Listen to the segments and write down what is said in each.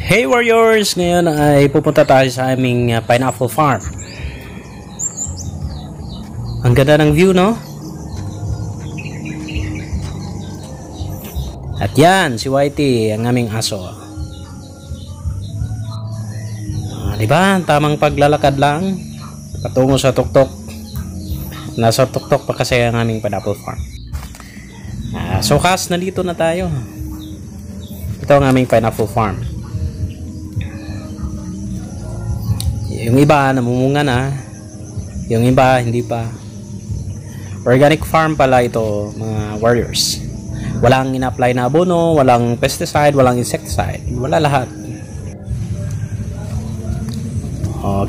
Hey Warriors! Ngayon ay pupunta tayo sa aming pineapple farm. Ang ganda ng view, no? At yan, si Whitey, ang aming aso. Diba? Tamang paglalakad lang patungo sa tuktok. Nasa tuktok pa kasi ang aming pineapple farm. So kas, nandito na tayo. Ito ang aming pineapple farm. Yung iba namumunga na, yung iba hindi pa. Organic farm pala ito, mga warriors. Walang ina-apply na abono, walang pesticide, walang insecticide, wala lahat.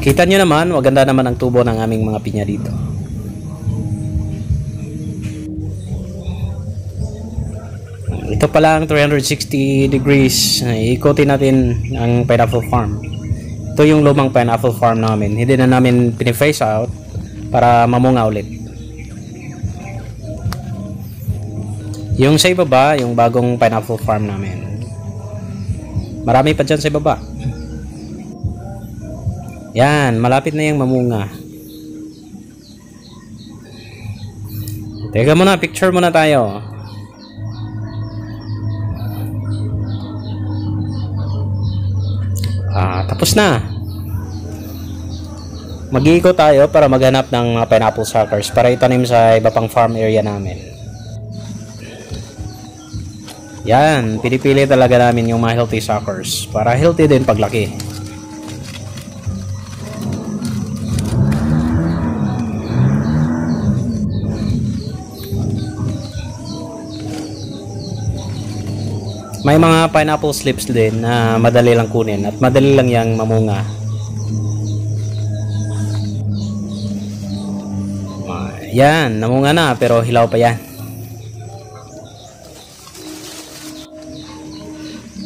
Kita nyo naman, maganda naman ang tubo ng aming mga pinya dito. Ito pala ang 360 degrees. Ikutin natin ang pineapple farm. Ito yung lumang pineapple farm namin. Hindi na namin piniface out para mamunga ulit. Yung sa ibaba, yung bagong pineapple farm namin. Marami pa dyan sa ibaba. Yan, malapit na yung mamunga. Teka muna, picture muna tayo. Tapos na. Mag-iikot tayo para maghanap ng pineapple suckers para itanim sa iba pang farm area namin. Yan, pinipili talaga namin yung mga healthy suckers para healthy din paglaki. May mga pineapple slips din na madali lang kunin at madali lang yang mamunga. Yan, namunga na pero hilaw pa yan.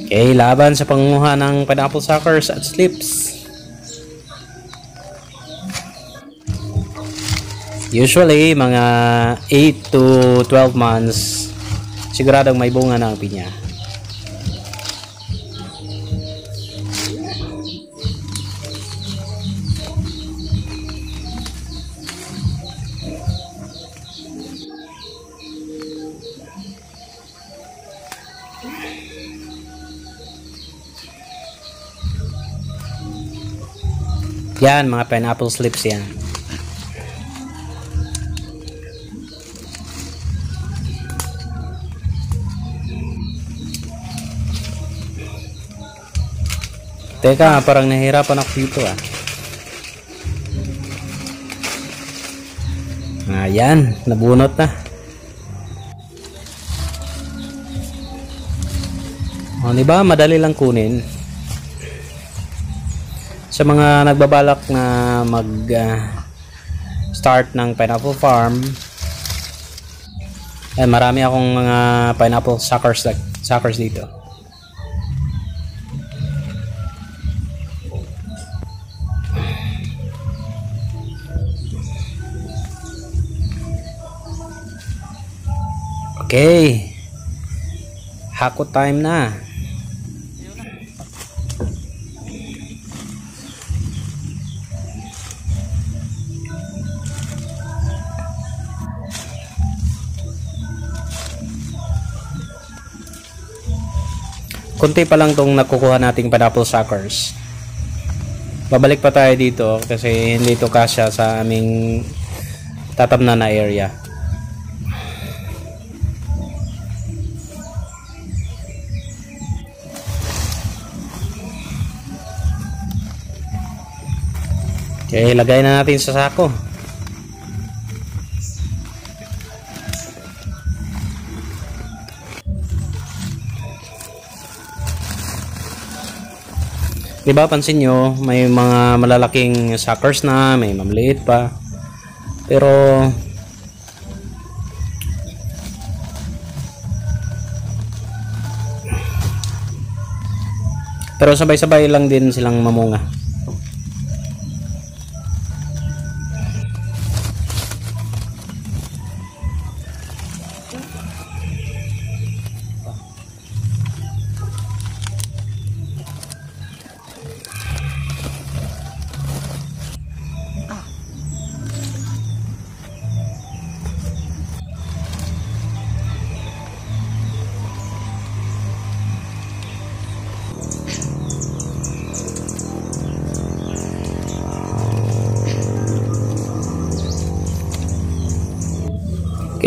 Okay, laban sa pangunguha ng pineapple suckers at slips. Usually, mga 8 to 12 months, siguradong may bunga na ang pinya. Yan, mga pineapple slips yan. Teka, parang nahihirapan ako dito Ayan, nabunot na. Diba? Madali lang kunin. Sa mga nagbabalak na start ng pineapple farm, marami akong mga pineapple suckers dito. Okay, hakot time na. Kunti pa lang tong nakukuha nating pineapple suckers. Babalik pa tayo dito kasi hindi ito kasya sa aming tatamnan na area. Okay, lagay na natin sa sako. Diba, pansin nyo, may mga malalaking suckers na, may mamaliit pa. Pero sabay-sabay lang din silang mamunga.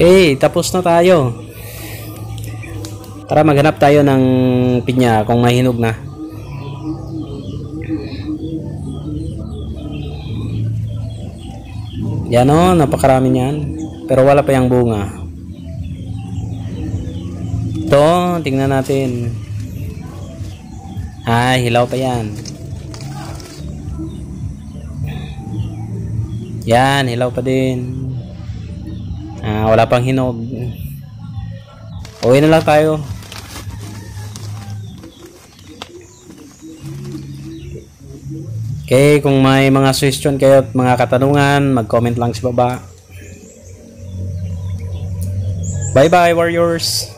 Okay, tapos na tayo. Tara, maghanap tayo ng pinya kung mahinog na. Yan o, napakarami niyan. Pero wala pa yung bunga. Ito, tingnan natin. Ay, hilaw pa yan. Yan, hilaw pa din. Wala pang hinog. Uwi na lang tayo. Okay, kung may mga suggestion kayo at mga katanungan, mag-comment lang sa baba. Bye bye, warriors!